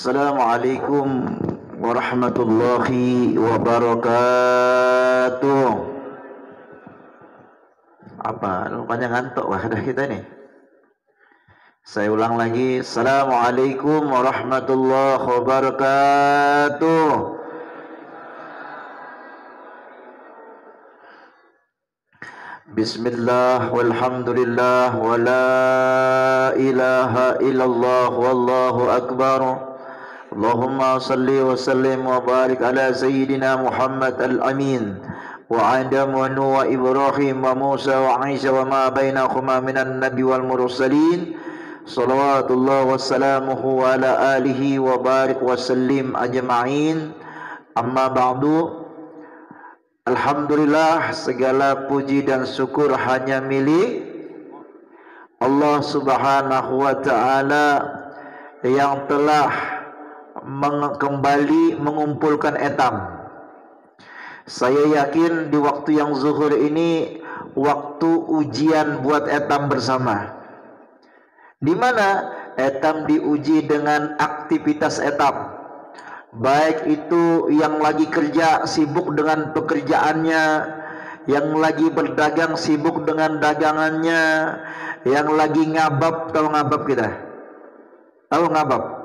Assalamualaikum warahmatullahi wabarakatuh. Apa? Rupanya ngantuk wadah kita nih. Saya ulang lagi. Assalamualaikum warahmatullahi wabarakatuh. Bismillah walhamdulillah wa la ilaha illallah wallahu akbar. Allahumma salli wa sallim wa barik ala sayyidina Muhammad al-amin wa Adam wa Nuh wa Ibrahim wa Musa wa Isa wa ma bainahuma minan nabi wal mursalin salawatullah wa salamuhu wa ala alihi wa barik wa sallim ajma'in. Amma ba'du. Alhamdulillah, segala puji dan syukur hanya milik Allah Subhanahu wa ta'ala yang telah kembali mengumpulkan etam. Saya yakin di waktu yang zuhur ini waktu ujian buat etam bersama, di mana etam diuji dengan aktivitas etam, baik itu yang lagi kerja sibuk dengan pekerjaannya, yang lagi berdagang sibuk dengan dagangannya, yang lagi ngabab, tahu ngabab kita? Tahu ngabab?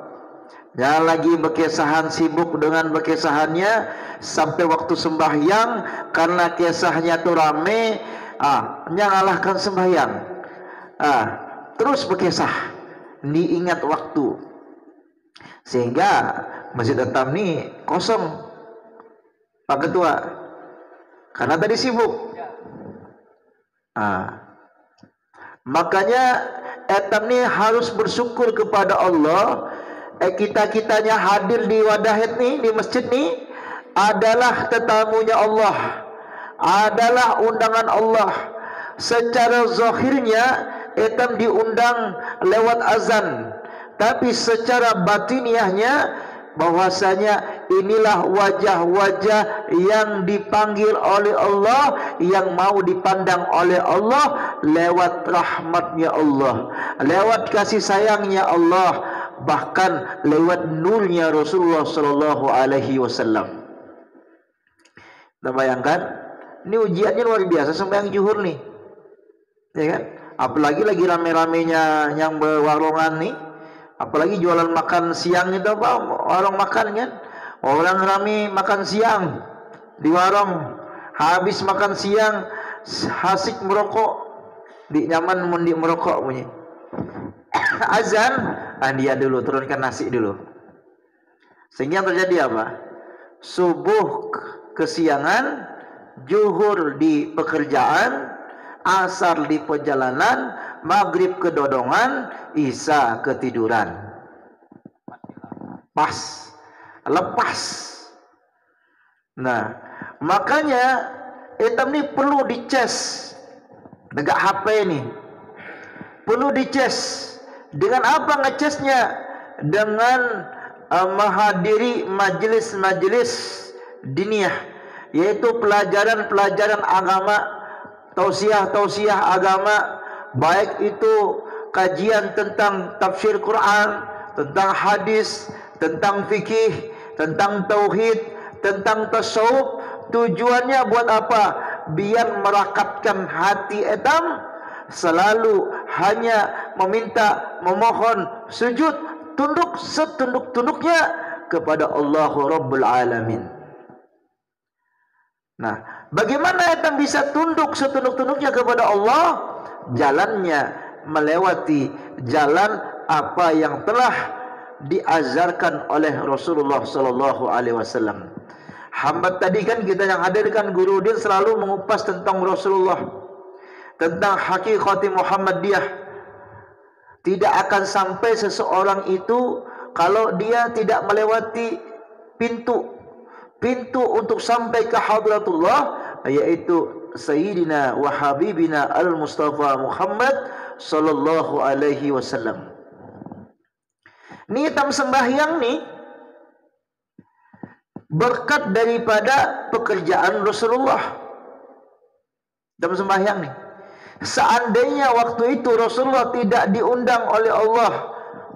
Yang lagi berkesahan sibuk dengan berkesahannya sampai waktu sembahyang karena kesahnya tuh rame, nyalahkan sembahyang, terus berkesah, diingat waktu, sehingga masjid etam ini kosong, Pak Ketua, karena tadi sibuk. Makanya etam ini harus bersyukur kepada Allah. Kita-kitanya hadir di wadah ini, di masjid ini adalah tetamunya Allah, adalah undangan Allah. Secara zahirnya etam diundang lewat azan, tapi secara batiniahnya bahwasanya inilah wajah-wajah yang dipanggil oleh Allah, yang mau dipandang oleh Allah lewat rahmatnya Allah, lewat kasih sayangnya Allah, bahkan lewat nurnya Rasulullah sallallahu alaihi wasallam. Kita bayangkan, ini ujiannya luar biasa sembahyang zuhur nih, ya kan? Apalagi lagi rame-ramenya yang berwarungan nih, apalagi jualan makan siang itu apa, warung makan kan, orang rame makan siang di warung, habis makan siang hasik merokok, di nyaman mundi merokok bunyi. Azan, dia dulu turunkan nasi dulu, sehingga yang terjadi apa? Subuh kesiangan, zuhur di pekerjaan, asar di perjalanan, maghrib kedodongan, isya ketiduran. Pas, lepas. Nah, makanya etam ini perlu dicas dekat HP ini, perlu dicas. Dengan apa ngecasnya? Dengan menghadiri majelis-majelis diniyah, yaitu pelajaran-pelajaran agama, tausiah-tausiah agama, baik itu kajian tentang tafsir Quran, tentang hadis, tentang fikih, tentang tauhid, tentang tasawuf. Tujuannya buat apa? Biar merakatkan hati etam selalu hanya meminta, memohon, sujud, tunduk setunduk-tunduknya kepada Allah Rabbul Alamin. Nah, bagaimana etam bisa tunduk setunduk-tunduknya kepada Allah? Jalannya melewati jalan apa yang telah diajarkan oleh Rasulullah sallallahu alaihi wasallam. Hamba tadi kan kita yang hadirkan guru dia selalu mengupas tentang Rasulullah, tentang hakikati Muhammadiyah. Tidak akan sampai seseorang itu kalau dia tidak melewati pintu untuk sampai ke hadratullah, yaitu Sayyidina wa Habibina al-Mustafa Muhammad sallallahu alaihi wasallam. Ini etam sembahyang nih berkat daripada pekerjaan Rasulullah. Etam sembahyang nih, seandainya waktu itu Rasulullah tidak diundang oleh Allah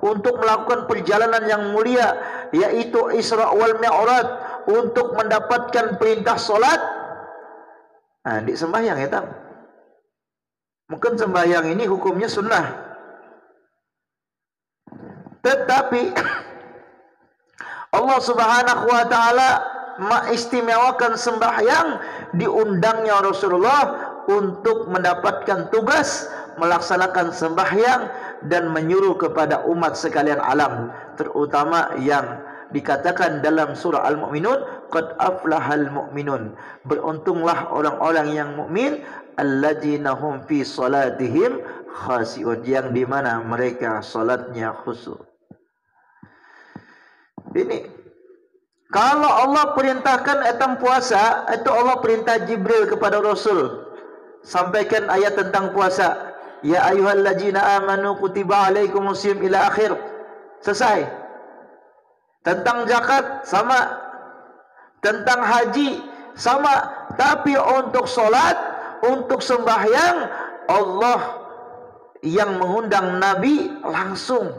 untuk melakukan perjalanan yang mulia, yaitu Isra wal Mi'raj, untuk mendapatkan perintah solat. Nah, di sembahyang ya, mungkin sembahyang ini hukumnya sunnah, tetapi Allah Subhanahu wa taala mengistimewakan sembahyang, diundangnya Rasulullah untuk mendapatkan tugas melaksanakan sembahyang dan menyuruh kepada umat sekalian alam, terutama yang dikatakan dalam surah Al-Mu'minun, qad aflahal mu'minun, beruntunglah orang-orang yang mukmin, alladzina hum fi salatihim khashi'un, yang dimana mereka salatnya khusyuk. Ini kalau Allah perintahkan etam puasa, itu Allah perintah Jibril kepada Rasul, sampaikan ayat tentang puasa, ya ayyuhalladzina amanu kutiba alaikumusiyam ila akhir, selesai. Tentang zakat sama, tentang haji sama, tapi untuk solat, untuk sembahyang, Allah yang mengundang Nabi langsung.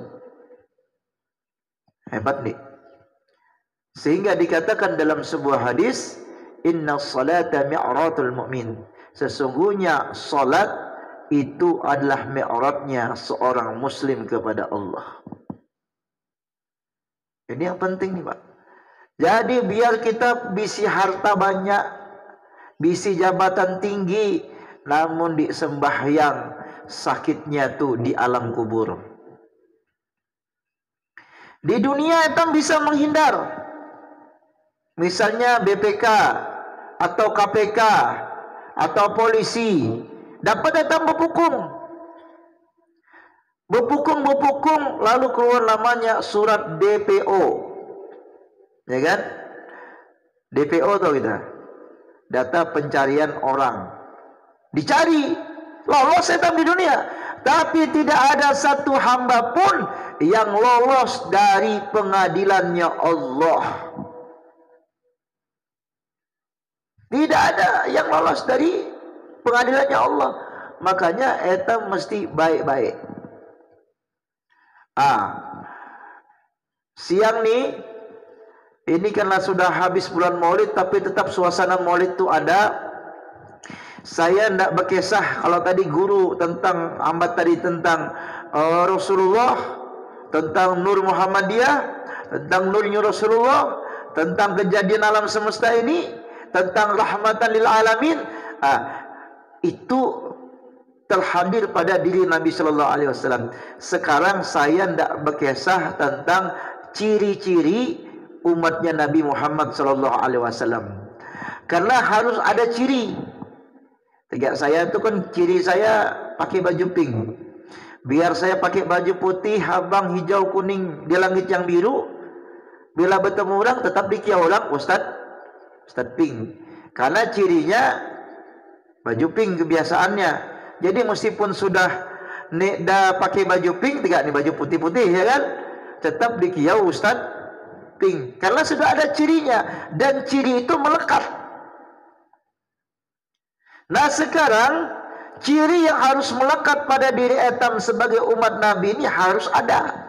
Hebat nih. Sehingga dikatakan dalam sebuah hadis, inna salata mi'ratul mu'min, sesungguhnya salat itu adalah mi'ratnya seorang muslim kepada Allah. Ini yang penting nih Pak. Jadi biar kita bisi harta banyak, bisi jabatan tinggi, namun di sembahyang sakitnya tuh di alam kubur. Di dunia itu bisa menghindar. Misalnya BPK atau KPK atau polisi dapat datang bepukung, lalu keluar namanya surat DPO, ya kan? DPO tahu kita, data pencarian orang, dicari, lolos setan di dunia, tapi tidak ada satu hamba pun yang lolos dari pengadilannya Allah. Tidak ada yang lolos dari pengadilannya Allah. Makanya eta mesti baik-baik. Siang nih, ini karena sudah habis bulan Maulid, tapi tetap suasana Maulid itu ada. Saya tidak berkisah kalau tadi guru tentang ambat tadi tentang Rasulullah, tentang Nur Muhammadiyah, tentang Nurnya Rasulullah, tentang kejadian alam semesta ini, tentang rahmatan lil alamin. Itu terhadir pada diri Nabi Sallallahu Alaihi Wasallam. Sekarang saya tidak berkisah tentang ciri-ciri umatnya Nabi Muhammad Sallallahu Alaihi Wasallam, karena harus ada ciri. Tegak saya itu kan ciri saya pakai baju pink. Biar saya pakai baju putih, abang, hijau, kuning di langit yang biru, bila bertemu orang tetap dikira orang Ustaz pink, karena cirinya baju pink kebiasaannya. Jadi meskipun sudah pakai baju pink, tidak nih baju putih-putih ya kan, tetap dikira Ustaz pink, karena sudah ada cirinya dan ciri itu melekat. Nah sekarang ciri yang harus melekat pada diri etam sebagai umat Nabi ini harus ada.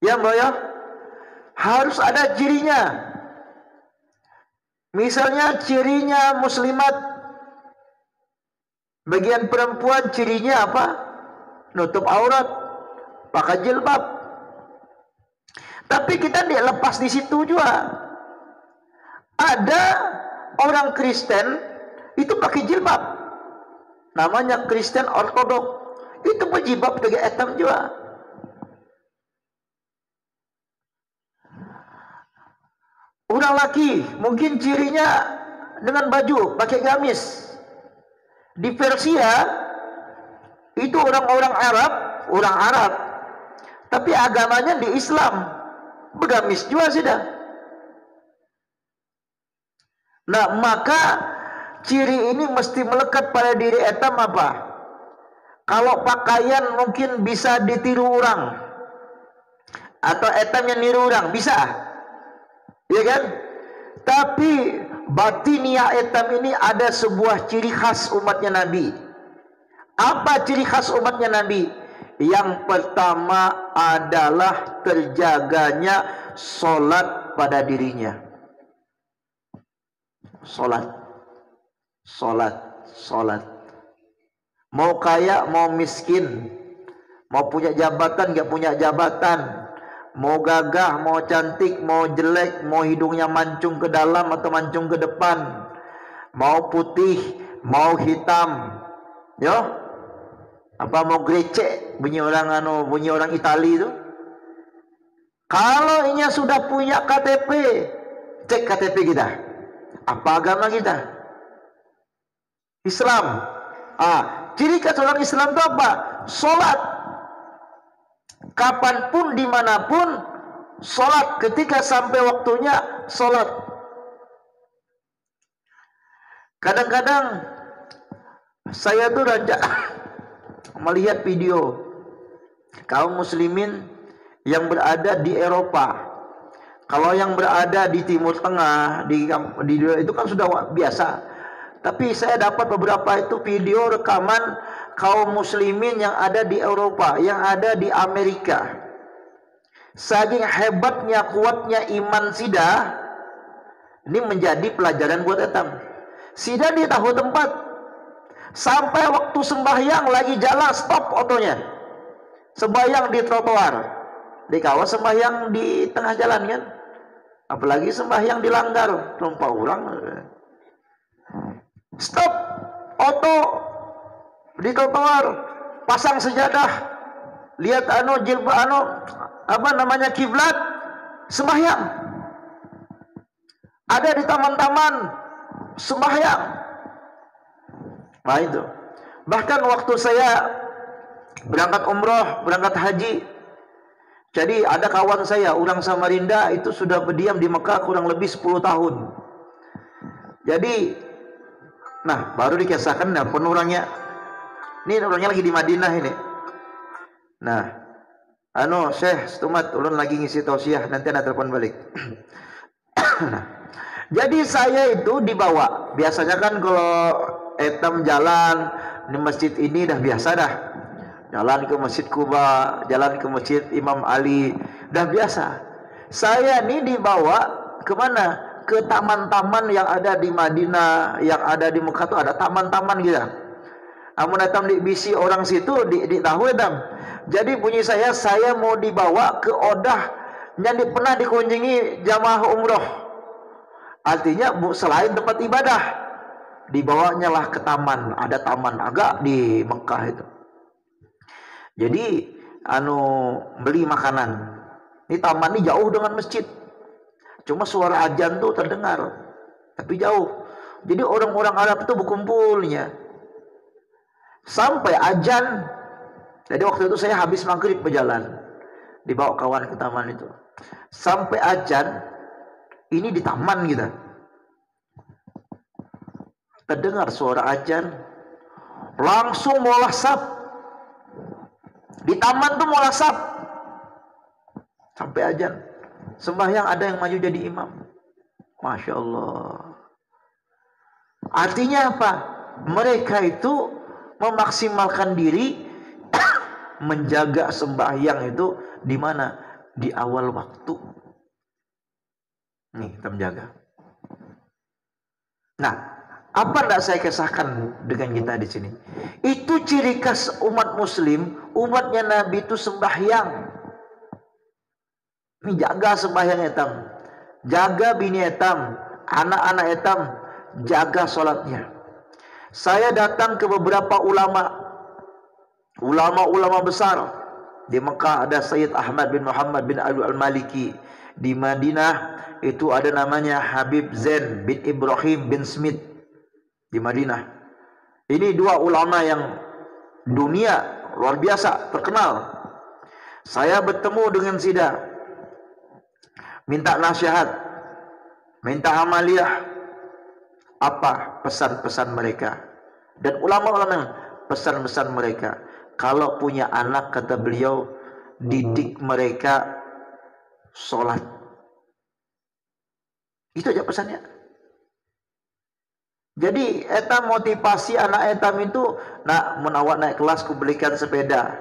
Ya Mbak ya, harus ada cirinya. Misalnya cirinya muslimat, bagian perempuan cirinya apa? Nutup aurat, pakai jilbab. Tapi kita tidak lepas di situ juga. Ada orang Kristen itu pakai jilbab, namanya Kristen Ortodok, itu berjilbab dengan etam juga. Orang laki mungkin cirinya dengan baju pakai gamis. Di Persia itu orang-orang Arab, tapi agamanya di Islam, bergamis juga sudah. Nah maka ciri ini mesti melekat pada diri etam apa? Kalau pakaian mungkin bisa ditiru orang, atau etam yang niru orang bisa, ya kan? Tapi batinia etam ini ada sebuah ciri khas umatnya Nabi. Apa ciri khas umatnya Nabi? Yang pertama adalah terjaganya solat pada dirinya. Solat, solat, solat. Mau kaya, mau miskin, mau punya jabatan, gak punya jabatan, mau gagah, mau cantik, mau jelek, mau hidungnya mancung ke dalam atau mancung ke depan, mau putih, mau hitam, yo. Apa mau grecek, bunyi orang Itali itu. Kalau ini sudah punya KTP, cek KTP kita. Apa agama kita? Islam. Ciri khas orang Islam itu apa? Sholat. Kapanpun, dimanapun, sholat. Ketika sampai waktunya, sholat. Kadang-kadang saya tuh melihat video kaum muslimin yang berada di Eropa. Kalau yang berada di Timur Tengah, di itu kan sudah biasa. Tapi saya dapat beberapa itu video rekaman kaum muslimin yang ada di Eropa, yang ada di Amerika. Saking hebatnya, kuatnya iman Sida, ini menjadi pelajaran buat etam. Sida dia tahu tempat. Sampai waktu sembahyang lagi jalan, stop otonya. Sembahyang di trotoar. Di kawas sembahyang di tengah jalan kan. Apalagi sembahyang dilanggar, tumpah orang. Stop, oto di trotoar, pasang sejadah, lihat kiblat, sembahyang. Ada di taman-taman sembahyang. Nah itu. Bahkan waktu saya berangkat umroh, berangkat haji, jadi ada kawan saya, orang Samarinda itu sudah berdiam di Mekah kurang lebih 10 tahun. Jadi, nah baru dikisahkan nelpon orangnya. Ini orangnya lagi di Madinah ini. Nah, Syekh Stumat, ulun lagi ngisi tausiah, nanti ada telepon balik. Nah, jadi saya itu dibawa. Biasanya kan kalau etam jalan di masjid ini dah biasa dah. Jalan ke Masjid Kuba, jalan ke Masjid Imam Ali, dah biasa. Saya ini dibawa kemana? Ke taman-taman yang ada di Madinah, yang ada di Mekah tuh ada taman-taman gitu. Amun etam di bisi orang situ di tahu etam. Jadi bunyi saya mau dibawa ke Odah yang pernah dikunjungi jamaah umroh. Artinya selain tempat ibadah, dibawanya lah ke taman. Ada taman agak di Mekah itu. Jadi beli makanan. Ini taman ini jauh dengan masjid. Cuma suara azan tuh terdengar, tapi jauh. Jadi orang-orang Arab itu berkumpulnya. Sampai azan. Jadi waktu itu saya habis maghrib berjalan, dibawa kawan ke taman itu. Sampai azan, ini di taman kita. Terdengar suara azan, langsung molah saf. Di taman tuh molah saf. Sampai azan. Sembahyang ada yang maju jadi imam. Masya Allah. Artinya apa? Mereka itu memaksimalkan diri menjaga sembahyang itu di mana? Di awal waktu. Nih, kita menjaga. Nah, apa tidak saya kisahkan dengan kita di sini? Itu ciri khas umat Muslim, umatnya Nabi itu sembahyang. Ini jaga sembahyang etam, jaga bini etam, anak-anak etam, jaga sholatnya. Saya datang ke beberapa ulama besar. Di Mekah ada Sayyid Ahmad bin Muhammad bin Ali al-Maliki. Di Madinah itu ada namanya Habib Zain bin Ibrahim bin Smith. Di Madinah. Ini dua ulama yang dunia luar biasa terkenal. Saya bertemu dengan Sida, minta nasihat, minta amaliyah, apa pesan-pesan mereka. Dan ulama-ulama pesan-pesan mereka, kalau punya anak, kata beliau, didik mereka sholat. Itu aja pesannya. Jadi etam motivasi anak etam itu, nak menawak naik kelas, ku belikan sepeda.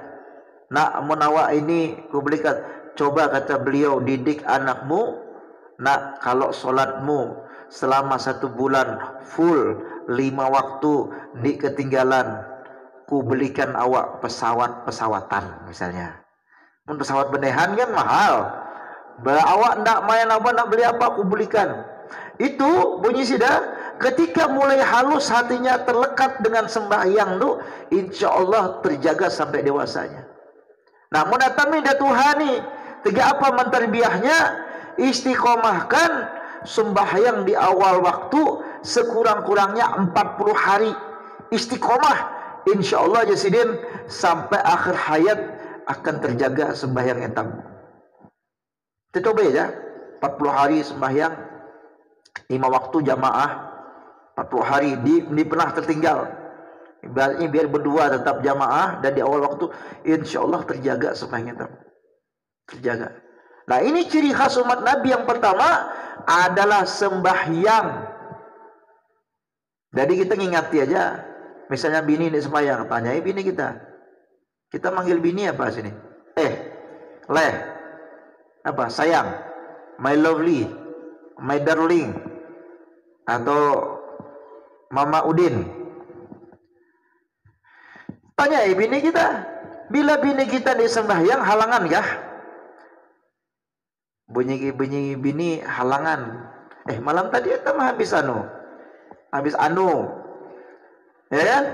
nak menawak ini ku belikan. Coba kata beliau, didik anakmu, nak kalau solatmu selama 1 bulan full 5 waktu di ketinggalan, ku belikan awak pesawatan misalnya. Pesawat benehan kan mahal. Awak ndak main apa, nak beli apa, aku belikan. Itu bunyi sudah. Ketika mulai halus hatinya terlekat dengan sembahyang tu, insya Allah terjaga sampai dewasanya. Namun datang dah Tuhan ni, tiga apa menterbiahnya? Istiqomahkan sembahyang di awal waktu sekurang-kurangnya 40 hari. Istiqomah, insya Allah Jasidin, sampai akhir hayat akan terjaga sembahyang etam. Kita coba ya, 40 hari sembahyang 5 waktu jamaah, 40 hari di pernah tertinggal. Ibaratnya biar berdua tetap jamaah, dan di awal waktu insya Allah terjaga sembahyang etam. Terjaga. Nah, ini ciri khas umat Nabi yang pertama adalah sembahyang. Jadi kita ngingati aja. Misalnya bini ini sembahyang, tanyai bini kita. Kita manggil bini apa sini? Leh. Apa? Sayang. My lovely. My darling. Atau Mama Udin. Tanyai bini kita. Bila bini kita di sembahyang, halangan kah? Bunyi bini halangan. Malam tadi kita habis anu. Ya kan?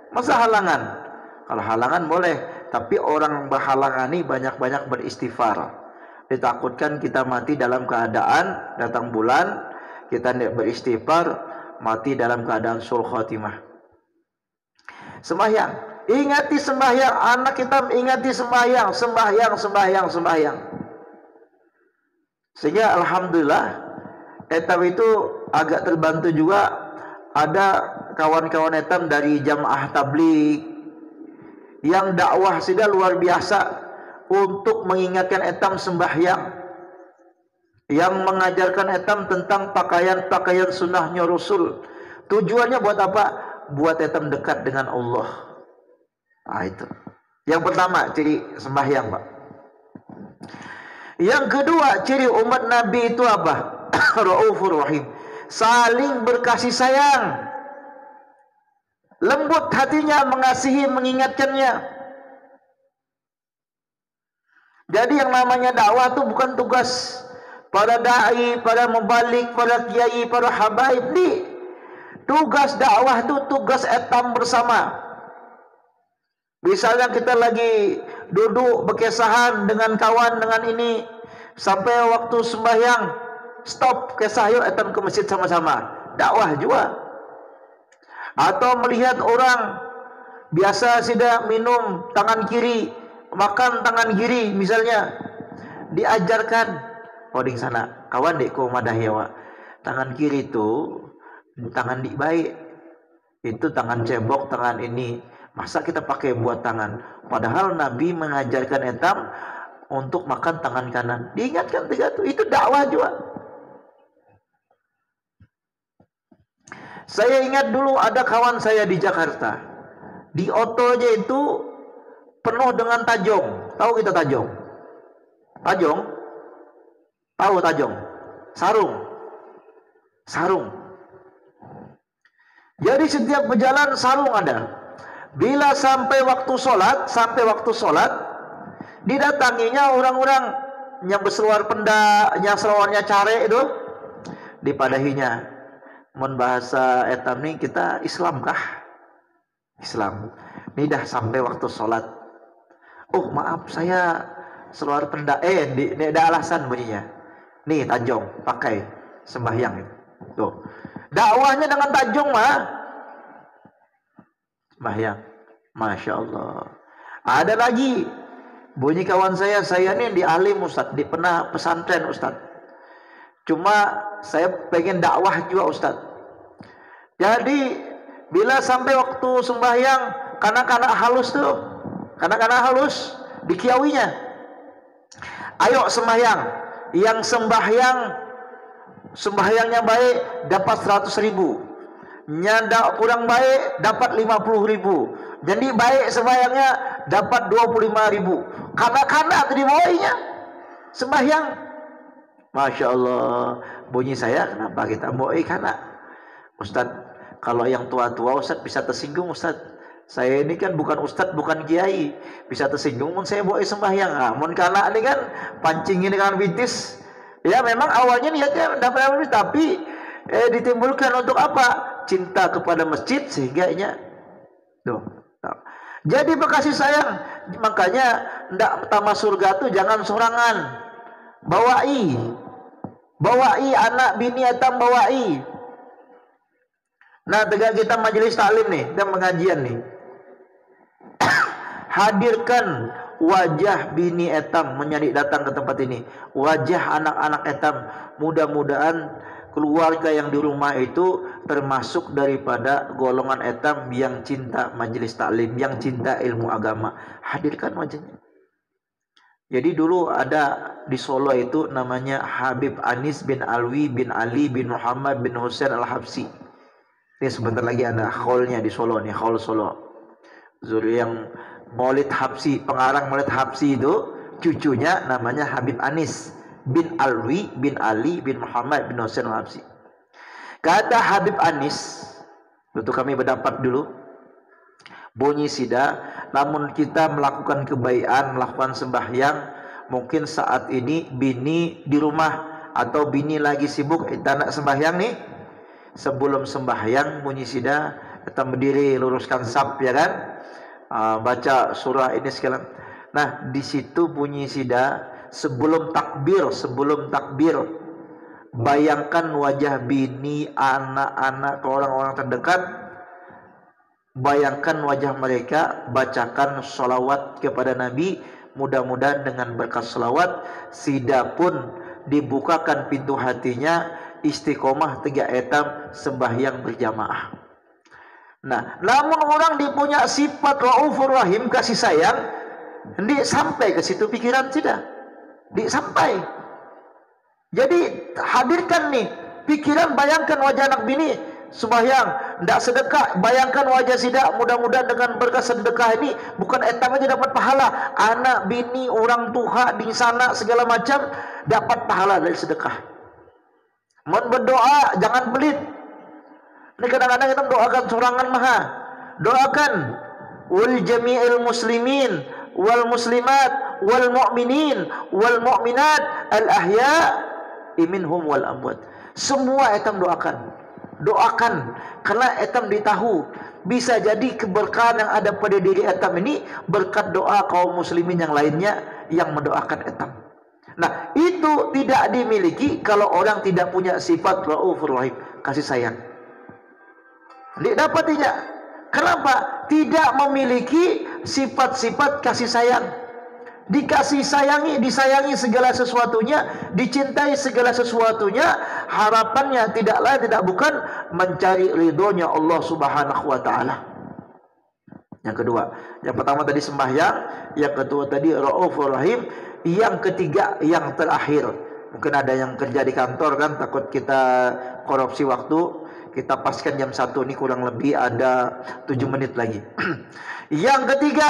Masa halangan? Kalau halangan boleh, tapi orang berhalangani banyak-banyak beristighfar. Ditakutkan kita mati dalam keadaan datang bulan, kita tidak beristighfar, mati dalam keadaan sul khatimah. Sembahyang, ingati sembahyang, anak kita ingati sembahyang. Sehingga alhamdulillah etam itu agak terbantu juga, ada kawan-kawan etam dari jamaah tabligh yang dakwah sudah luar biasa untuk mengingatkan etam sembahyang, yang mengajarkan etam tentang pakaian sunnahnya Rasul. Tujuannya buat apa? Buat etam dekat dengan Allah. Nah, itu yang pertama, ciri sembahyang, Pak. Yang kedua, ciri umat Nabi itu apa? Raufur Rahim, saling berkasih sayang, lembut hatinya, mengasihi, mengingatkannya. Jadi yang namanya dakwah itu bukan tugas para dai, para mubalik, para kiai, para habaib. Tugas dakwah itu tugas etam bersama. Misalnya kita lagi duduk berkesahan dengan kawan, dengan ini, sampai waktu sembahyang stop kesah, yuk etam ke masjid sama-sama, dakwah juga. Atau melihat orang biasa sudah minum tangan kiri, makan tangan kiri misalnya, diajarkan, di sana kawan dekku madahiwa, tangan kiri itu tangan dik baik, itu tangan cebok, tangan ini, masa kita pakai buat tangan, padahal Nabi mengajarkan etam untuk makan tangan kanan. Diingatkan itu dakwah juga. Saya ingat dulu ada kawan saya di Jakarta, di otonya itu penuh dengan tajong. Tahu kita tajong? Tajong? Tahu tajong? Sarung. Jadi setiap berjalan sarung ada. Bila sampai waktu sholat, didatanginya orang-orang yang berseluar pendak, yang seluarnya care itu, dipadahinya. Mun bahasa etam ni kita Islam kah? Islam. Ini dah sampai waktu sholat. Maaf, saya seluar pendak. Ini ada alasan bunyinya. Nih tajong, pakai sembahyang itu. Tuh. Dakwahnya dengan tajong mah. Sembahyang. Masya Allah. Ada lagi. Bunyi kawan saya ni di alim Ustaz, di pernah pesantren Ustaz. Cuma saya pengen dakwah juga Ustaz. Jadi bila sampai waktu sembahyang, kanak-kanak halus dikiawinya, ayo sembahyang. Yang sembahyangnya baik dapat 100.000, nyanda kurang baik dapat 50.000. Jadi baik sembahyangnya dapat 25.000. Kanak-kanak dibawainya sembahyang. Masya Allah. Bunyi saya, kenapa kita bawa kanak? Ustaz, kalau yang tua-tua Ustaz bisa tersinggung Ustaz. Saya ini kan bukan Ustaz, bukan kiai, bisa tersinggung mun saya bawa sembahyang. Ah, mun kanak ini kan pancing ini dengan bitis. Ya memang awalnya niatnya dapat, tapi ditimbulkan untuk apa? Cinta kepada masjid sehingga tuh. Jadi bekasih sayang. Makanya ndak tamat surga tuh jangan sorangan. Bawai anak bini atam bawai. Nah, tegak kita majelis taklim nih dan pengajian nih. Hadirkan wajah bini etam menjadi datang ke tempat ini. Wajah anak-anak etam. Mudah-mudahan keluarga yang di rumah itu termasuk daripada golongan etam yang cinta majelis taklim, yang cinta ilmu agama. Hadirkan wajahnya. Jadi dulu ada di Solo itu namanya Habib Anis bin Alwi bin Ali bin Muhammad bin Husain Al-Habsi. Ini sebentar lagi ada khaulnya di Solo nih, khaul Solo. Zuri yang Maulid Habsi, pengarang Maulid Habsi itu cucunya namanya Habib Anis bin Alwi bin Ali bin Muhammad bin Husain Al-Habsi. Kata Habib Anis, itu kami berdapat dulu, bunyi sida, namun kita melakukan kebaikan, melakukan sembahyang, mungkin saat ini bini di rumah atau bini lagi sibuk, kita nak sembahyang nih, sebelum sembahyang bunyi sida, kita berdiri luruskan saf ya kan, baca surah ini sekalian. Nah di situ bunyi sida, sebelum takbir, bayangkan wajah bini, anak-anak, orang-orang terdekat, bayangkan wajah mereka, bacakan sholawat kepada Nabi. Mudah-mudahan dengan berkat sholawat sida pun dibukakan pintu hatinya, istiqomah tegak etam sembahyang berjamaah. Nah, namun orang dipunya sifat Raufur Rahim, kasih sayang, di sampai ke situ pikiran tidak, di sampai. Jadi hadirkan nih pikiran, bayangkan wajah anak bini sembahyang, tidak sedekah, bayangkan wajah sida, mudah-mudahan dengan berkat sedekah ini bukan etam aja dapat pahala, anak bini, orang tua di sana segala macam dapat pahala dari sedekah. Mohon berdoa jangan pelit. Ini kadang-kadang kita doakan sorangan maha. Doakan wal jami'il muslimin wal muslimat wal mu'minin wal mu'minat al ahya'i minhum wal amwat. Semua etam doakan. Doakan karena etam ditahu bisa jadi keberkahan yang ada pada diri etam ini berkat doa kaum muslimin yang lainnya yang mendoakan etam. Nah, itu tidak dimiliki kalau orang tidak punya sifat Raufur Rahim, kasih sayang. Tidak dapat tidak. Kenapa? Tidak memiliki sifat-sifat kasih sayang. Dikasih sayangi, disayangi segala sesuatunya, dicintai segala sesuatunya, harapannya tidak lain tidak bukan mencari ridhonya Allah Subhanahu wa taala. Yang kedua, yang pertama tadi sembahyang, yang kedua tadi Raufur Rahim, yang ketiga yang terakhir. Mungkin ada yang kerja di kantor kan, takut kita korupsi waktu. Kita paskan jam 1 ini kurang lebih ada 7 menit lagi. Yang ketiga,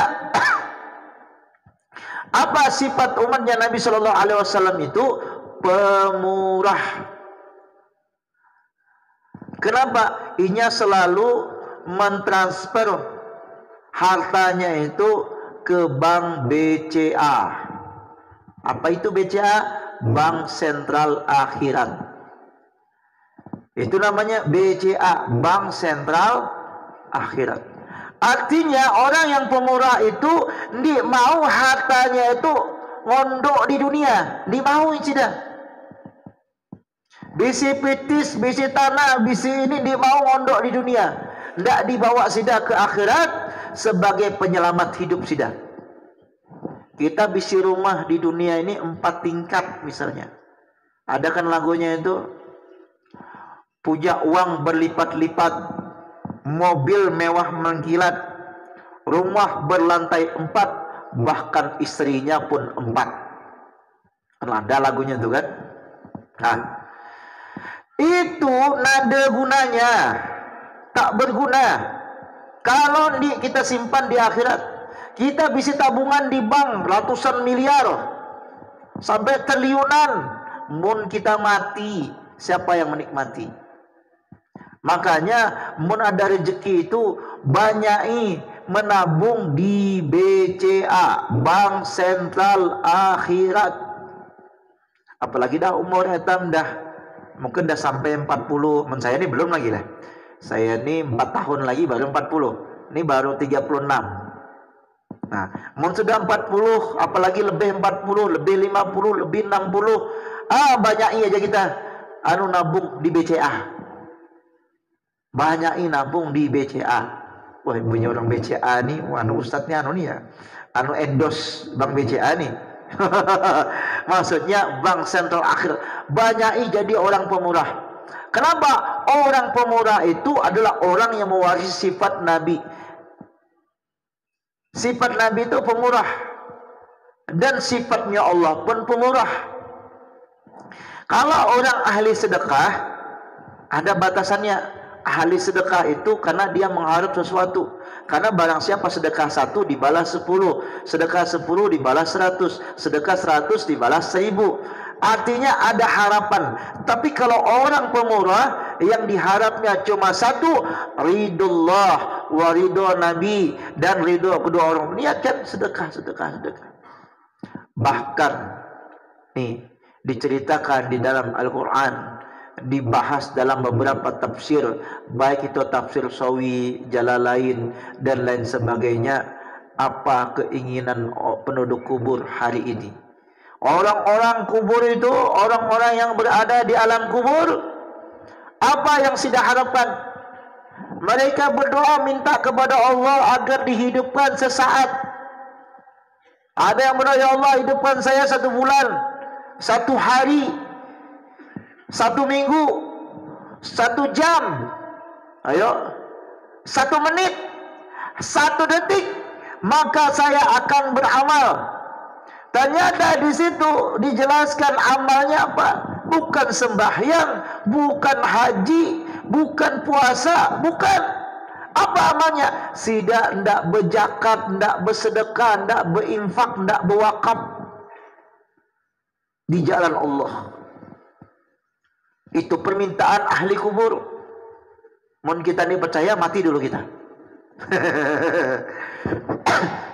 apa sifat umatnya Nabi Shallallahu Alaihi Wasallam itu? Pemurah. Kenapa? Inya selalu mentransfer hartanya itu ke bank BCA. Apa itu BCA? Bank Sentral Akhirat. Itu namanya BCA, Bank Sentral Akhirat. Artinya orang yang pemurah itu dia mau hartanya itu ngondok di dunia, dia mau tidak. Bisi pitis, bisi tanah, bisi ini dia mau ngondok di dunia, tidak dibawa sida ke akhirat sebagai penyelamat hidup sida. Kita bisi rumah di dunia ini 4 tingkat misalnya. Ada kan lagunya itu, punya uang berlipat-lipat, mobil mewah mengkilat, rumah berlantai 4, bahkan istrinya pun 4. Ada lagunya itu kan. Nah, itu nada gunanya tak berguna kalau kita simpan di akhirat. Kita bisa tabungan di bank ratusan miliar sampai triliunan. Mun kita mati, siapa yang menikmati? Makanya mun ada rezeki itu banyaki menabung di BCA, Bank Sentral Akhirat. Apalagi dah umur etam dah mungkin dah sampai 40. Men saya ini belum lagi lah. Saya ini 4 tahun lagi baru 40. Ini baru 36. Nah, mun sudah 40, apalagi lebih 40, lebih 50, lebih 60. Banyak aja kita nabung di BCA. Banyak nabung di BCA. Wah, punya orang BCA nih, ustadznya nih ya. Endorse Bank BCA nih. Maksudnya Bank Sentral Akhir. Banyak jadi orang pemurah. Kenapa? Orang pemurah itu adalah orang yang mewarisi sifat Nabi. Sifat Nabi itu pemurah, dan sifatnya Allah pun pemurah. Kalau orang ahli sedekah, ada batasannya. Ahli sedekah itu karena dia mengharap sesuatu. Karena barang siapa sedekah 1 dibalas 10, sedekah 10 dibalas 100, sedekah 100 dibalas 1000. Artinya ada harapan. Tapi kalau orang pemurah, yang diharapnya cuma satu, ridullah wa ridho Nabi, dan ridho kedua orang. Niatkan sedekah. Bahkan nih diceritakan di dalam Al-Quran, dibahas dalam beberapa tafsir, baik itu tafsir Sawi, Jalalain, dan lain sebagainya. Apa keinginan penduduk kubur hari ini? Orang-orang kubur itu, orang-orang yang berada di alam kubur, apa yang sudah harapan? Mereka berdoa minta kepada Allah agar dihidupkan sesaat. Ada yang berdoa, ya Allah hidupkan saya 1 bulan, 1 hari, 1 minggu, 1 jam, ayo 1 menit, 1 detik, maka saya akan beramal. Ternyata di situ dijelaskan amalnya apa? Bukan sembahyang, bukan haji, bukan puasa, bukan. Apa amalnya? Tidak berzakat, tidak bersedekah, tidak berinfak, tidak berwakaf di jalan Allah. Itu permintaan ahli kubur. Mun kita ini percaya, mati dulu kita.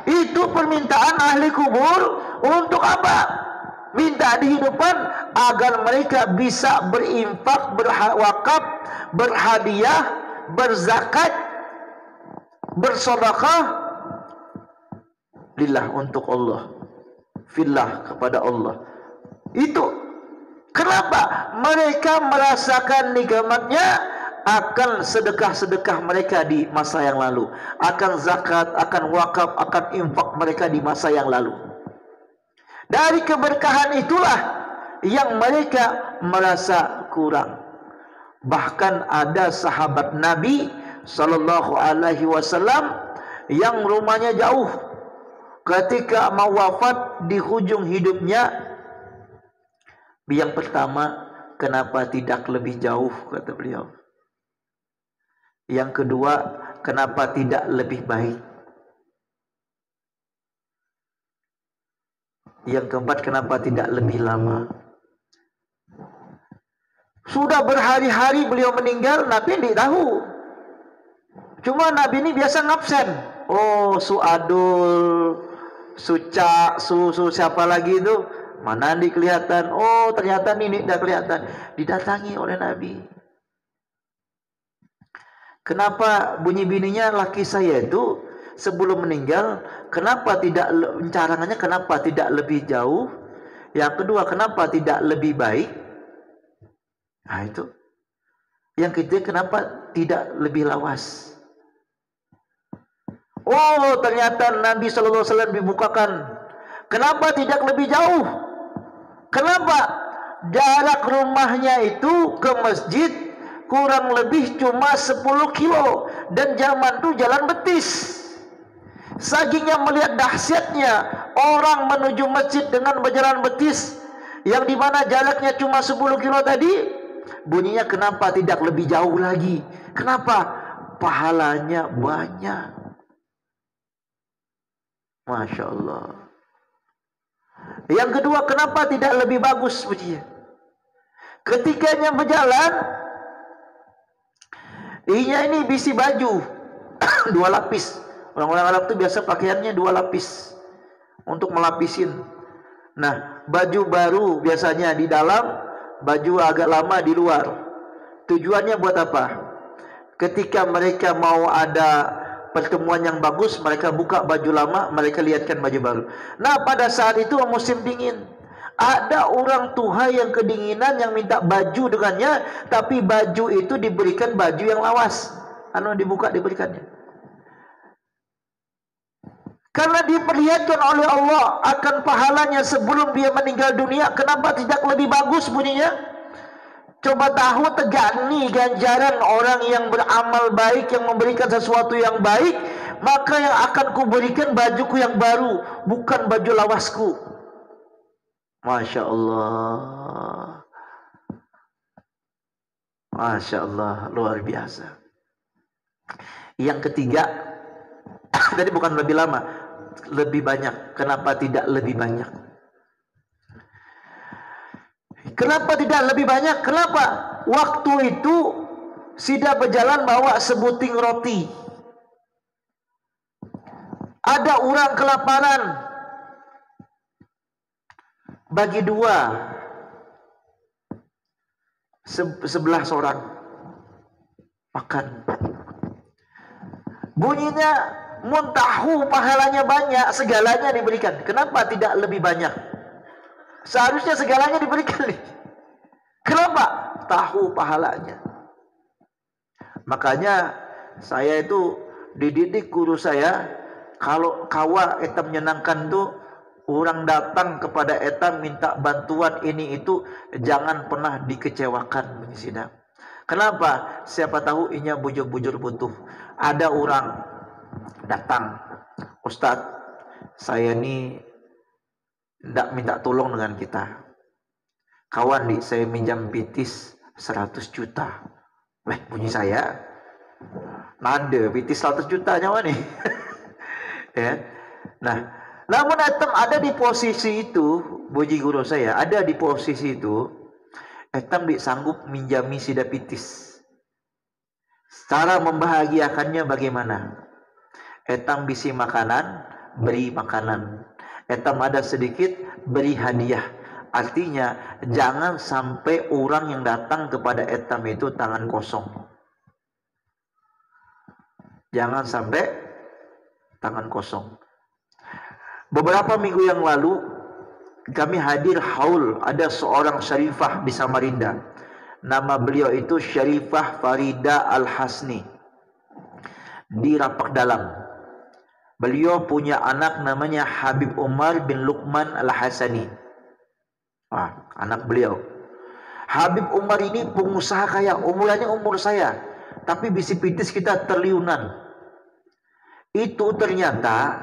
Itu permintaan ahli kubur. Untuk apa? Minta dihidupkan agar mereka bisa berinfak, berwakaf, berhadiah, berzakat, bersedekah lillah, untuk Allah, fillah, kepada Allah. Itu kenapa mereka merasakan nikmatnya akan sedekah-sedekah mereka di masa yang lalu, akan zakat, akan wakaf, akan infak mereka di masa yang lalu. Dari keberkahan itulah yang mereka merasa kurang. Bahkan ada sahabat Nabi sallallahu alaihi wasallam yang rumahnya jauh. Ketika mau wafat di hujung hidupnya, yang pertama, kenapa tidak lebih jauh, kata beliau. Yang kedua, kenapa tidak lebih baik? Yang keempat, kenapa tidak lebih lama? Sudah berhari-hari beliau meninggal, Nabi tidak tahu. Cuma Nabi ini biasa ngabsen. Oh, Suadul, Suca, siapa lagi itu? Mana di kelihatan? Oh, ternyata ini tidak kelihatan. Didatangi oleh Nabi. Kenapa bunyi bininya, laki saya itu sebelum meninggal, kenapa tidak, carangannya kenapa tidak lebih jauh? Yang kedua, kenapa tidak lebih baik? Nah itu. Yang ketiga, kenapa tidak lebih lawas? Oh, ternyata Nabi SAW dibukakan. Kenapa tidak lebih jauh? Kenapa? Jarak rumahnya itu ke masjid kurang lebih cuma 10 kilo. Dan zaman itu jalan betis. Sagingnya melihat dahsyatnya orang menuju masjid dengan berjalan betis, yang dimana jaraknya cuma 10 kilo tadi, bunyinya kenapa tidak lebih jauh lagi? Kenapa? Pahalanya banyak. Masya Allah. Yang kedua, kenapa tidak lebih bagus pujinya? Ketikanya berjalan, inya ini bisi baju 2 lapis. Orang-orang Arab itu biasa pakaiannya 2 lapis untuk melapisin. Nah, baju baru biasanya di dalam, baju agak lama di luar. Tujuannya buat apa? Ketika mereka mau ada pertemuan yang bagus, mereka buka baju lama, mereka lihatkan baju baru. Nah, pada saat itu musim dingin, ada orang tua yang kedinginan yang minta baju dengannya, tapi baju itu diberikan baju yang lawas. Dibuka diberikannya. Karena diperlihatkan oleh Allah akan pahalanya sebelum dia meninggal dunia, kenapa tidak lebih bagus bunyinya? Coba tahu tegak nih ganjaran orang yang beramal baik, yang memberikan sesuatu yang baik, maka yang akan kuberikan bajuku yang baru, bukan baju lawasku. Masya Allah. Masya Allah, luar biasa. Yang ketiga, tadi bukan lebih lama, lebih banyak. Kenapa tidak lebih banyak? Kenapa tidak lebih banyak? Kenapa? Waktu itu Sida berjalan bawa sebuting roti. Ada orang kelaparan, bagi 2, 11 orang makan. Bunyinya muntahu pahalanya banyak, segalanya diberikan. Kenapa tidak lebih banyak? Seharusnya segalanya diberikan. Kenapa? Tahu pahalanya. Makanya saya itu dididik guru saya, kalau kawa eta menyenangkan tuh, orang datang kepada eta minta bantuan ini itu, jangan pernah dikecewakan. Kenapa? Siapa tahu inya bujur-bujur butuh. Ada orang datang, Ustadz, saya ini tidak minta tolong dengan kita. Kawan nih, saya minjam pitis 100 juta. Bunyi saya, nada pitis 100 juta nyawa nih. Ya. Nah, namun etam ada di posisi itu, bunyi guru saya, ada di posisi itu, etam disanggup minjami sida pitis. Cara membahagiakannya bagaimana? Etam bisi makanan, beri makanan. Etam ada sedikit, beri hadiah. Artinya jangan sampai orang yang datang kepada etam itu tangan kosong. Jangan sampai tangan kosong. Beberapa minggu yang lalu kami hadir haul, ada seorang syarifah di Samarinda. Nama beliau itu Syarifah Farida Al-Hasni, di Rapak Dalam. Beliau punya anak namanya Habib Umar bin Luqman Al-Hasani. Anak beliau. Habib Umar ini pengusaha kaya, umurannya umur saya, tapi bisi pitis kita terliunan. Itu ternyata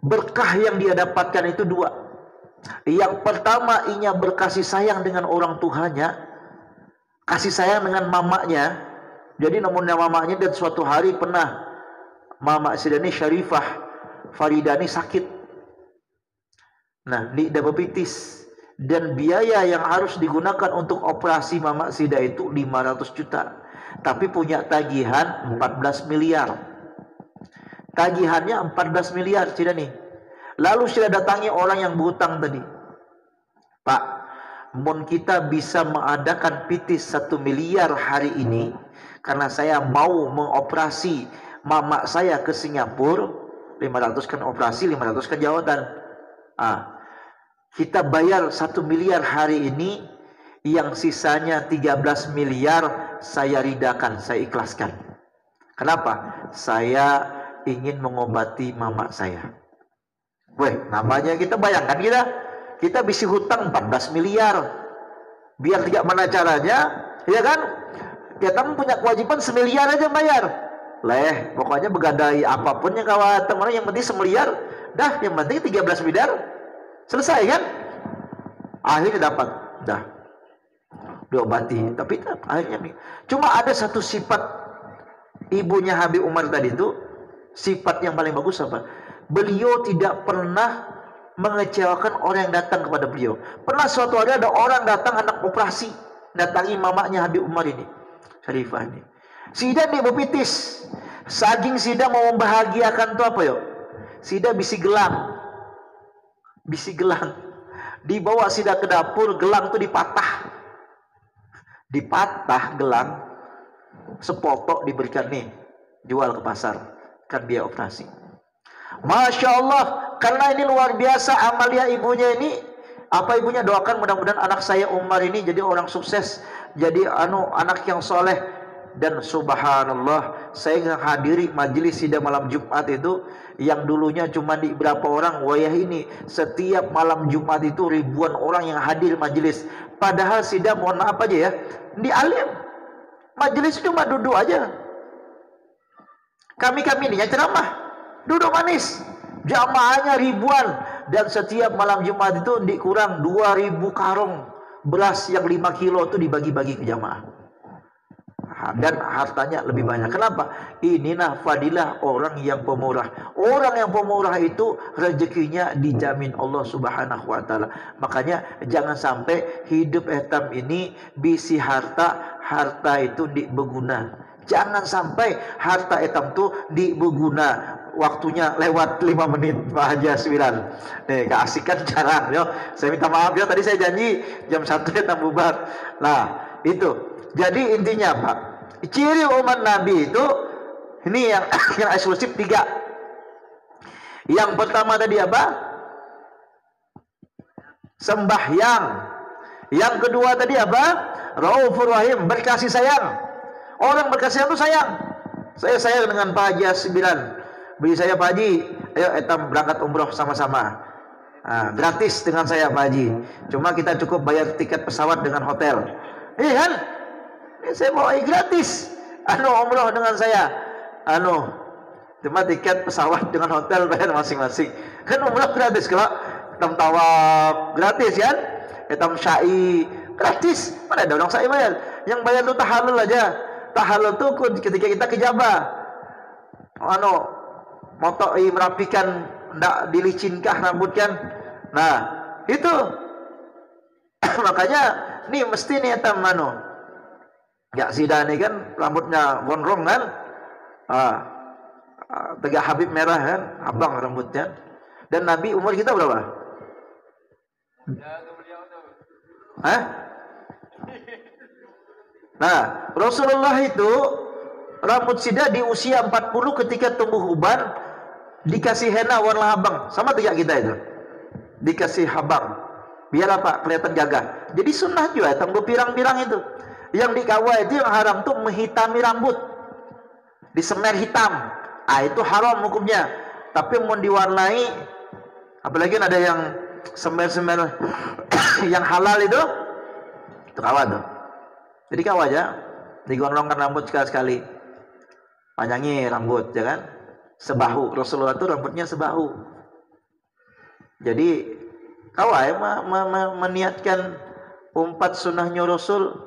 berkah yang dia dapatkan itu 2. Yang pertama, inya berkasih sayang dengan orang tuanya, kasih sayang dengan mamanya. Jadi namanya mamanya, dan suatu hari pernah Mama Sidani Syarifah Faridani sakit. Nah, di diabetes, dan biaya yang harus digunakan untuk operasi Mama Sida itu 500 juta. Tapi punya tagihan 14 miliar. Tagihannya 14 miliar Sidani. Lalu sudah datangi orang yang berhutang tadi. Pak, mun kita bisa mengadakan pitis 1 miliar hari ini, karena saya mau mengoperasi mama saya ke Singapura, 500 kan operasi, 500 kan jawatan. Kita bayar 1 miliar hari ini, yang sisanya 13 miliar saya ridakan, saya ikhlaskan. Kenapa? Saya ingin mengobati mama saya. Namanya kita bayangkan, kita bisa hutang 14 miliar. Biar tidak mana caranya, ya kan? Kita punya kewajiban 1 miliar aja bayar. Pokoknya begadai apapun yang kawan teman, yang penting 1 miliar, dah, yang penting 13 miliar, selesai kan? Akhirnya dapat, dah, diobati. Tapi akhirnya cuma ada satu sifat ibunya Habib Umar tadi itu, sifat yang paling bagus apa? beliau tidak pernah mengecewakan orang yang datang kepada beliau. Pernah suatu hari ada orang datang anak operasi, datangi mamanya Habib Umar ini, Syarifah ini. Sida nih berpitis, saking Sida mau membahagiakan tuh apa yo? Sida bisi gelang, dibawa Sida ke dapur, gelang tuh dipatah gelang, sepotong diberikan nih, jual ke pasar, kan biaya operasi. Masya Allah, karena ini luar biasa amalia ibunya ini. Apa ibunya doakan mudah-mudahan anak saya Umar ini jadi orang sukses, jadi anak yang soleh. Dan subhanallah, saya hadiri majelis sidang malam Jumat itu, yang dulunya cuma di berapa orang, wayah ini setiap malam Jumat itu ribuan orang yang hadir majelis. Padahal sidang, mohon maaf aja ya, di alim majelis cuma duduk aja. Kami ini yang ceramah, duduk manis, jamaahnya ribuan. Dan setiap malam Jumat itu dikurang 2000 karung beras yang 5 kilo itu dibagi-bagi ke jamaah. Dan hartanya lebih banyak. Kenapa? Inilah fadilah orang yang pemurah. Orang yang pemurah itu rezekinya dijamin Allah Subhanahu wa taala. Makanya jangan sampai hidup etam ini bisi harta itu dibeguna. Jangan sampai harta etam itu dibeguna. Waktunya lewat 5 menit Pak Haji Aswiran. Keasikan jarang yo. Saya minta maaf ya, tadi saya janji jam 1 etam bubar. Nah, itu. Jadi intinya Pak, ciri umat Nabi itu ini yang eksklusif 3. Yang pertama tadi apa? Sembahyang. Yang kedua tadi apa? Raufur Rahim, berkasih sayang. Orang berkasih sayang itu sayang. Saya sayang dengan Pak Haji Asbiran. Beri saya Pak Haji, ayo etam berangkat umroh sama-sama. Nah, gratis dengan saya Pak Haji. Cuma kita cukup bayar tiket pesawat dengan hotel. Iya kan? Saya mau gratis umroh dengan saya, cuma tiket pesawat dengan hotel bayar masing-masing. Kan umroh gratis, kalau etam tawaf gratis kan, etam syai gratis. Mana ada orang syai bayar? Yang bayar itu tahallul aja. Tahallul itu ketika kita ke Jabah, motoi merapikan, ndak dilicinkan rambut kan. Nah itu makanya nih mesti nih etam ya Sida ini kan rambutnya gondrong kan, tegak Habib merah kan, abang rambutnya. Dan Nabi umur kita berapa? Nah, Rasulullah itu rambut Sida di usia 40 ketika tumbuh uban, dikasih henna warna abang, sama tegak kita itu, dikasih abang, biar apa? Kelihatan gagah. Jadi sunnah juga, tunggu pirang-pirang itu. Yang dikawal itu yang haram tuh menghitami rambut, disemer hitam, itu haram hukumnya. Tapi mau diwarnai, apalagi ada yang semer-semer yang halal itu kawal tuh. Jadi kawal aja, digondongkan rambut sekali-sekali, panjangi rambut, ya kan? Sebahu. Rasulullah itu rambutnya sebahu. Jadi kawal meniatkan umpat sunnahnya Rasul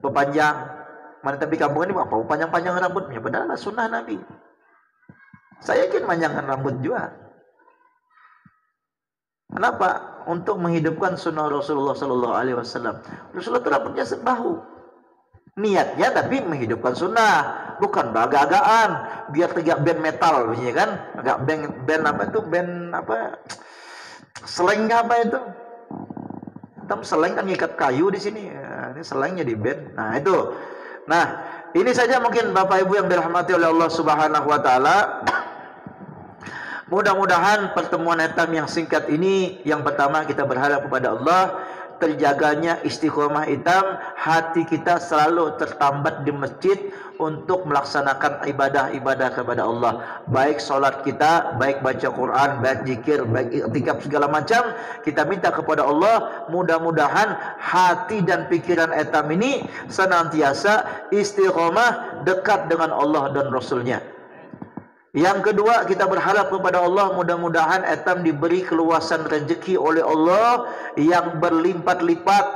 berpanjang. Mana tapi kampung ini apa panjang-panjang rambutnya, padahal sunnah Nabi. Saya yakin panjangkan rambut juga. Kenapa? Untuk menghidupkan sunnah Rasulullah Sallallahu Alaihi Wasallam. Rasulullah itu rambutnya sebahu. Niatnya tapi menghidupkan sunnah, bukan bagak-gagaan biar tegak band metal, begini kan? Agak band apa itu? Band apa? Seleng apa itu? Seleng kan ngikat kayu di sini. Ini selengnya di band. Nah itu. Nah ini saja mungkin Bapak Ibu yang dirahmati oleh Allah Subhanahu Wa Taala. Mudah-mudahan pertemuan etam yang singkat ini, yang pertama kita berharap kepada Allah terjaganya istiqomah hitam, hati kita selalu tertambat di masjid untuk melaksanakan ibadah-ibadah kepada Allah, baik solat kita, baik baca Quran, baik zikir, baik iktikaf, segala macam. Kita minta kepada Allah mudah-mudahan hati dan pikiran etam ini senantiasa istiqomah dekat dengan Allah dan Rasulnya. Yang kedua, kita berharap kepada Allah mudah-mudahan etam diberi keluasan rezeki oleh Allah yang berlipat-lipat,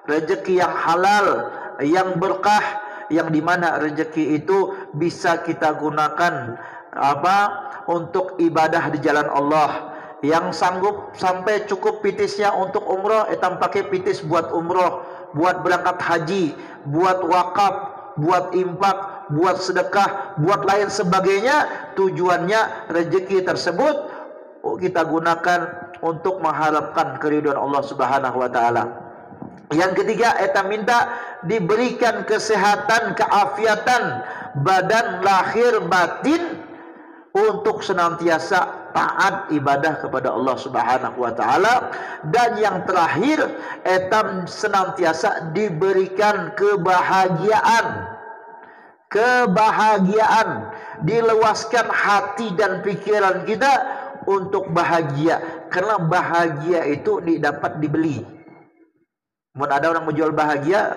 rezeki yang halal, yang berkah, yang dimana rezeki itu bisa kita gunakan untuk ibadah di jalan Allah. Yang sanggup sampai cukup pitisnya untuk umroh, etam pakai pitis buat umroh, buat berangkat haji, buat wakaf, buat infak, buat sedekah, buat lain sebagainya. Tujuannya rezeki tersebut kita gunakan untuk mengharapkan keridhaan Allah Subhanahu wa taala. Yang ketiga, eta minta diberikan kesehatan, keafiatan badan lahir batin untuk senantiasa taat ibadah kepada Allah Subhanahu wa taala. Dan yang terakhir, eta senantiasa diberikan kebahagiaan. Kebahagiaan, diluaskan hati dan pikiran kita untuk bahagia, karena bahagia itu didapat dibeli. Mun ada orang menjual bahagia,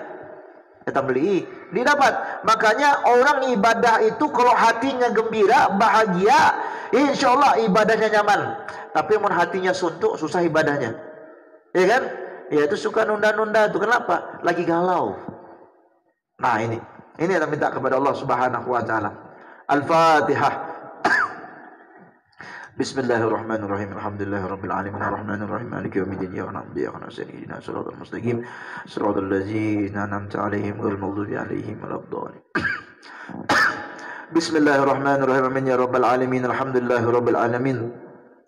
kita beli, didapat. Makanya orang ibadah itu kalau hatinya gembira, bahagia, insya Allah ibadahnya nyaman. Tapi mun hatinya suntuk, susah ibadahnya, ya kan? Ya itu suka nunda-nunda. Itu kenapa? Lagi galau. Nah ini kita minta kepada Allah Subhanahu wa taala. Al-Fatihah. Bismillahirrahmanirrahim. Alhamdulillahirabbil alamin arrahmanir rahim maliki yaumiddin iyyaka na'budu wa iyyaka nasta'in ihdinas siratal mustaqim siratal ladzina an'amta 'alaihim ghairil maghdubi 'alaihim waladdallin. Bismillahirrahmanirrahim. Amin ya rabbal alamin. Alhamdulillahirabbil alamin.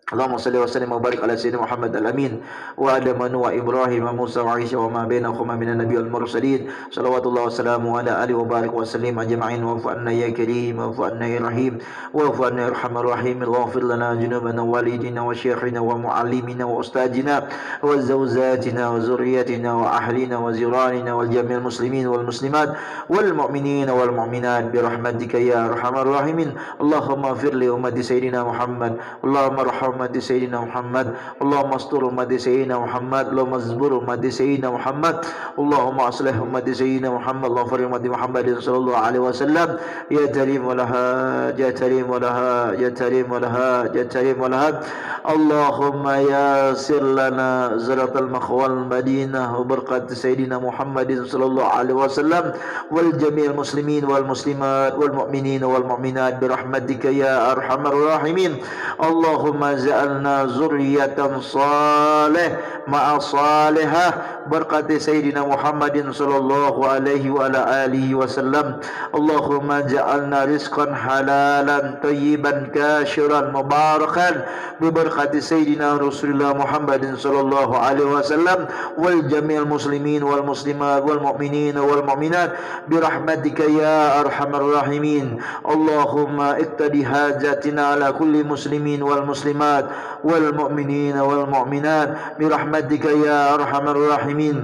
Allahumma salli wa sallim wa barik ala sayyidina Muhammad al-amin wa ala man wa Ibrahim wa Musa wa Isa wa ma bainahuma minan nabiyil mursalin. Shalawatullah wa salamu ala alihi wa barik wa sallim ajma'in. Wa fa'anna ya karim wa fa'anna ya rahim wa fa'anna ya arhamar rahim. Ighfir lana junubana walidina wa syekhina wa muallimina wa ustadina wa zawjatina wa zurriyatina wa ahlina wa ziranina wal jami'il muslimin wal muslimat wal mu'minina wal mu'minat bi rahmatika ya arhamar rahimin. Allahumma ighfir li ummati sayyidina Muhammad. Allahumma arham ummati sayyidina Muhammad. Allahumma astur ummati sayyidina Muhammad. Allahumma azbur ummati sayyidina Muhammad. Allahumma aslih ummati sayyidina Muhammad. Allahumma fari ummati Muhammadin sallallahu alaihi wasallam. Ya karim walaha, ya karim walaha, ya karim walaha, ya karim walaha. Allahumma yassir lana zaratal makhwal madinah wa berkat sayyidina Muhammadin sallallahu alaihi wasallam wal jami'il muslimin wal muslimat wal mu'minin wal mu'minat bi rahmatika ya arhamar rahimin. Allahumma ja'alna zurriyatan salih ma'a salihah berkati sayyidina Muhammadin sallallahu alaihi wa ala alihi wasallam. Allahumma ja'alna rizqan halalan tayyiban kashiran mubarakan bi berkati sayyidina Rasulullah Muhammadin sallallahu alaihi wasallam wal jami'il muslimin wal muslimat wal mu'minin wal mu'minat bi rahmatika ya arhamar rahimin. Allahumma iqtadi hajatina ala kulli muslimin wal muslimat والمؤمنين والمؤمنات برحمتك يا أرحم الراحمين.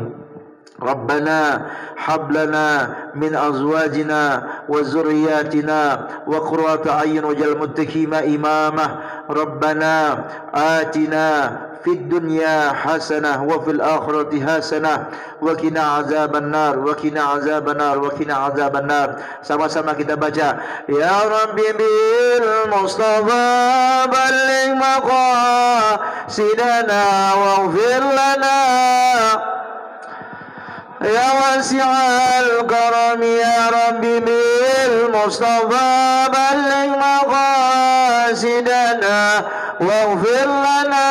ربنا هب لنا من أزواجنا وذرياتنا وقرة أعين واجعل المتقين إماما. ربنا آتنا في الدنيا حسنة وفي الآخرة حسنة وقنا عذاب النار وقنا عذاب النار وقنا عذاب النار. Sama-sama kita baca, Ya Rabbi bil Mustafa balligh maqasidana waghfir lana Ya wasi'al karam. Ya Rabbi bil Mustafa balligh maqasidana waghfir lana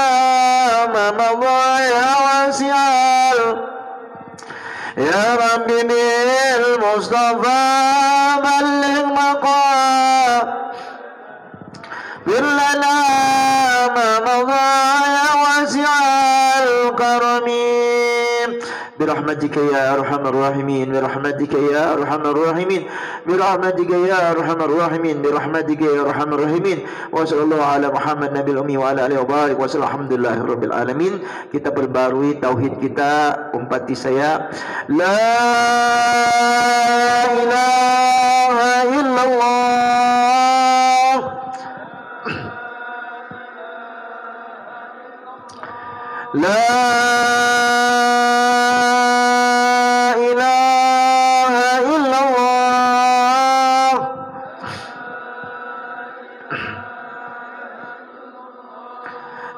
ma madha ya wasi'al. Ya Rabbi bil Mustafa balligh maqasidana lana ma madha ya wasi'al karami. برحمتك يا أرحم الراحمين برحمتك يا أرحم الراحمين برحمتك يا أرحم الراحمين برحمتك يا أرحم الراحمين. وصلى الله على محمد nabil ummi wa ala alihi wa barik wa sallam. Alhamdulillahirabbil alamin. Kita perbarui tauhid kita, umpati saya la ilaha illallah la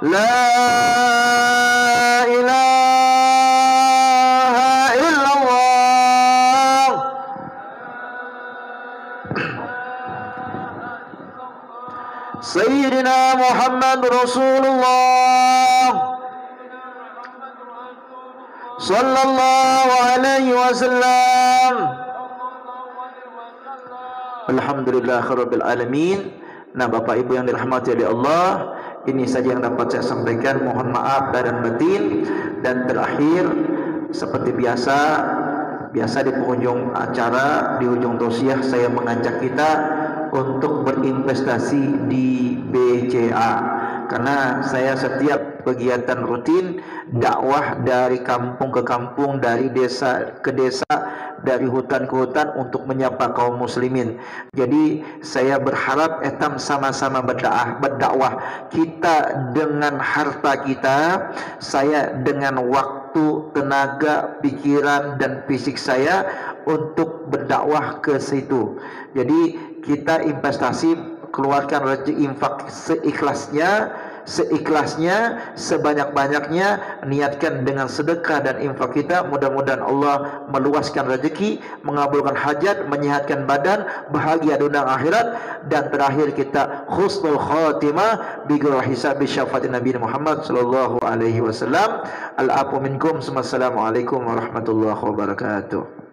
La ilaha illallah Sayyidina Muhammad Rasulullah sallallahu alaihi wasallam. Alhamdulillah rabbil alamin. Nah, Bapak Ibu yang dirahmati oleh Allah, ini saja yang dapat saya sampaikan. Mohon maaf lahir dan batin. Dan terakhir, seperti biasa di penghujung acara, di ujung tausiah, saya mengajak kita untuk berinvestasi di BCA, karena saya setiap kegiatan rutin dakwah dari kampung ke kampung, dari desa ke desa, dari hutan ke hutan untuk menyapa kaum muslimin. Jadi saya berharap etam sama-sama berdakwah, kita dengan harta kita, saya dengan waktu, tenaga, pikiran dan fisik saya untuk berdakwah ke situ. Jadi kita investasi, keluarkan rezeki, infak seikhlasnya, sebanyak-banyaknya, niatkan dengan sedekah dan infak kita. Mudah-mudahan Allah meluaskan rezeki, mengabulkan hajat, menyehatkan badan, bahagia dunia akhirat, dan terakhir kita husnul khatimah bi hisab bi syafaat Nabi Muhammad sallallahu alaihi wasallam. Al-afu minkum. Assalamualaikum warahmatullahi wabarakatuh.